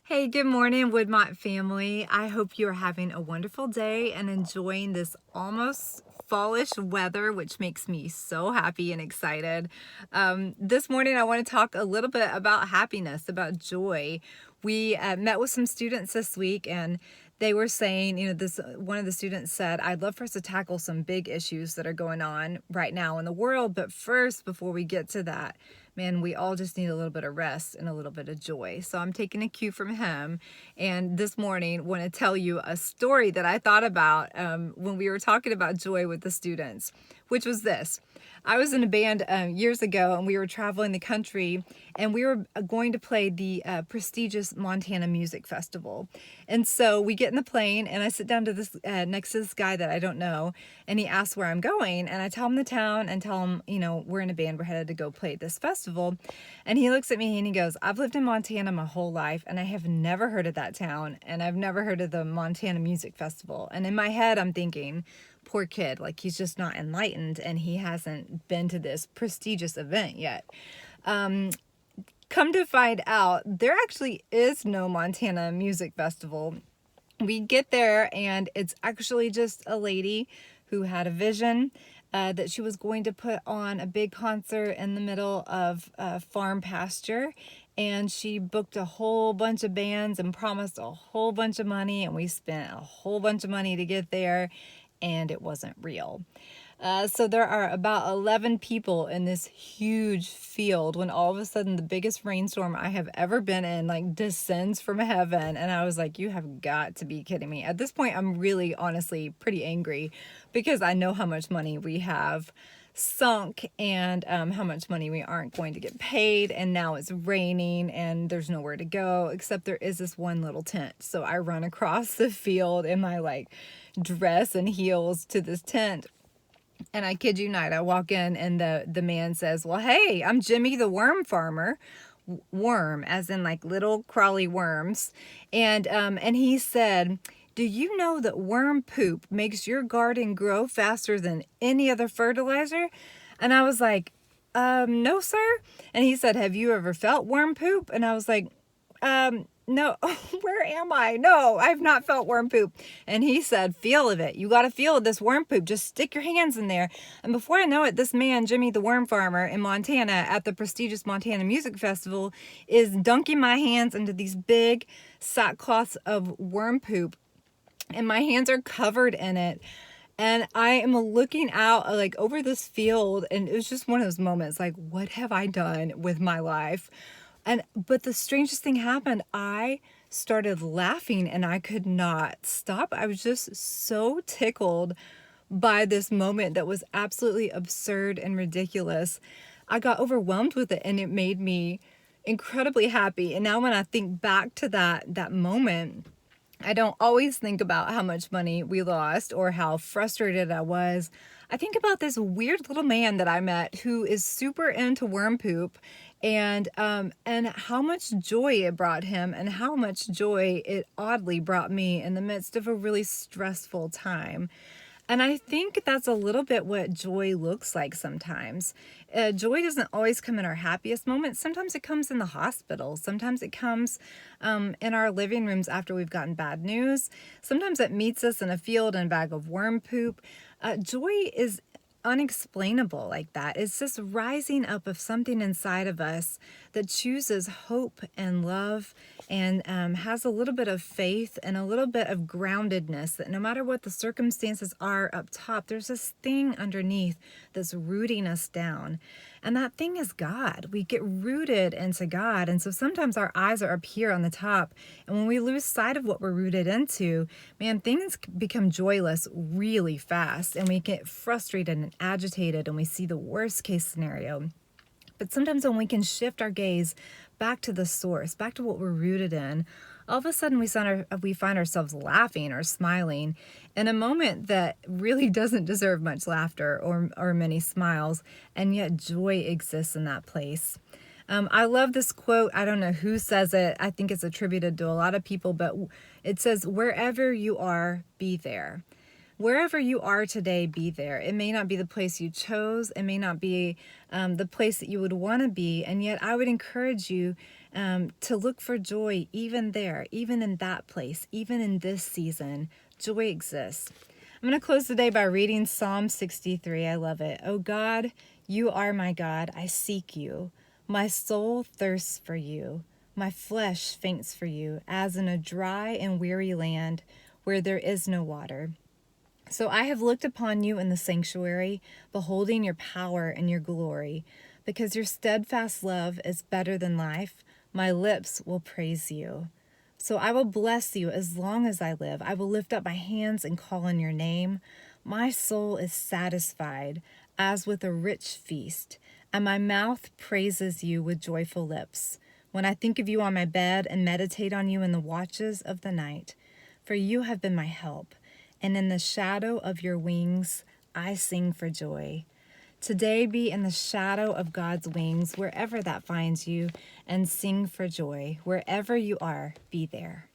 Hey, good morning, Woodmont family. I hope you're having a wonderful day and enjoying this almost fallish weather, which makes me so happy and excited. This morning, I want to talk a little bit about happiness, about joy. We met with some students this week, and they were saying, this one of the students said, I'd love for us to tackle some big issues that are going on right now in the world. But first, before we get to that, man, we all just need a little bit of rest and a little bit of joy. So I'm taking a cue from him. And this morning, want to tell you a story that I thought about when we were talking about joy with the students, which was this. I was in a band years ago, and we were traveling the country, and we were going to play the prestigious Montana Music Festival. And so we get in the plane, and I sit down to this next to this guy that I don't know, and he asks where I'm going, and I tell him the town and tell him, we're in a band, we're headed to go play at this festival. And he looks at me and he goes, I've lived in Montana my whole life, and I have never heard of that town, and I've never heard of the Montana Music Festival. And in my head, I'm thinking, poor kid, like he's just not enlightened and he hasn't been to this prestigious event yet. Come to find out, there actually is no Montana Music Festival. We get there, and it's actually just a lady who had a vision that she was going to put on a big concert in the middle of a farm pasture. And she booked a whole bunch of bands and promised a whole bunch of money. And we spent a whole bunch of money to get there, and it wasn't real. So there are about 11 people in this huge field when all of a sudden the biggest rainstorm I have ever been in descends from heaven. And I was like, you have got to be kidding me. At this point, I'm really honestly pretty angry because I know how much money we have sunk and how much money we aren't going to get paid, and now it's raining and there's nowhere to go except there is this one little tent. So I run across the field in my dress and heels to this tent, and I kid you not, I walk in and the man says, well, hey, I'm Jimmy the worm farmer. Worm as in little crawly worms. And he said, do you know that worm poop makes your garden grow faster than any other fertilizer? And I was like, no, sir. And he said, have you ever felt worm poop? And I was like, no, where am I? No, I've not felt worm poop. And he said, feel of it. You got to feel this worm poop. Just stick your hands in there. And before I know it, this man, Jimmy the worm farmer in Montana at the prestigious Montana Music Festival, is dunking my hands into these big sackcloths of worm poop. And my hands are covered in it. And I am looking out over this field, and it was just one of those moments what have I done with my life? But the strangest thing happened. I started laughing and I could not stop. I was just so tickled by this moment that was absolutely absurd and ridiculous. I got overwhelmed with it, and it made me incredibly happy. And now when I think back to that moment, I don't always think about how much money we lost or how frustrated I was. I think about this weird little man that I met who is super into worm poop, and how much joy it brought him and how much joy it oddly brought me in the midst of a really stressful time. And I think that's a little bit what joy looks like sometimes. Joy doesn't always come in our happiest moments. Sometimes it comes in the hospital. Sometimes it comes in our living rooms after we've gotten bad news. Sometimes it meets us in a field in a bag of worm poop. Joy is unexplainable like that. It's just rising up of something inside of us that chooses hope and love and has a little bit of faith and a little bit of groundedness, that no matter what the circumstances are up top, there's this thing underneath that's rooting us down. And that thing is God. We get rooted into God. And so sometimes our eyes are up here on the top. And when we lose sight of what we're rooted into, man, things become joyless really fast. And we get frustrated and agitated, and we see the worst case scenario. But sometimes when we can shift our gaze back to the source, back to what we're rooted in, all of a sudden we find ourselves laughing or smiling in a moment that really doesn't deserve much laughter or many smiles, and yet joy exists in that place. I love this quote. I don't know who says it. I think it's attributed to a lot of people, but it says, wherever you are, be there. Wherever you are today, be there. It may not be the place you chose. It may not be the place that you would want to be. And yet I would encourage you to look for joy even there, even in that place, even in this season. Joy exists. I'm going to close today by reading Psalm 63. I love it. Oh God, you are my God. I seek you. My soul thirsts for you. My flesh faints for you, as in a dry and weary land where there is no water. So I have looked upon you in the sanctuary, beholding your power and your glory. Because your steadfast love is better than life, my lips will praise you. So I will bless you as long as I live. I will lift up my hands and call on your name. My soul is satisfied as with a rich feast, and my mouth praises you with joyful lips. When I think of you on my bed and meditate on you in the watches of the night, for you have been my help, and in the shadow of your wings I sing for joy. Today be in the shadow of God's wings, wherever that finds you, and sing for joy. Wherever you are, be there.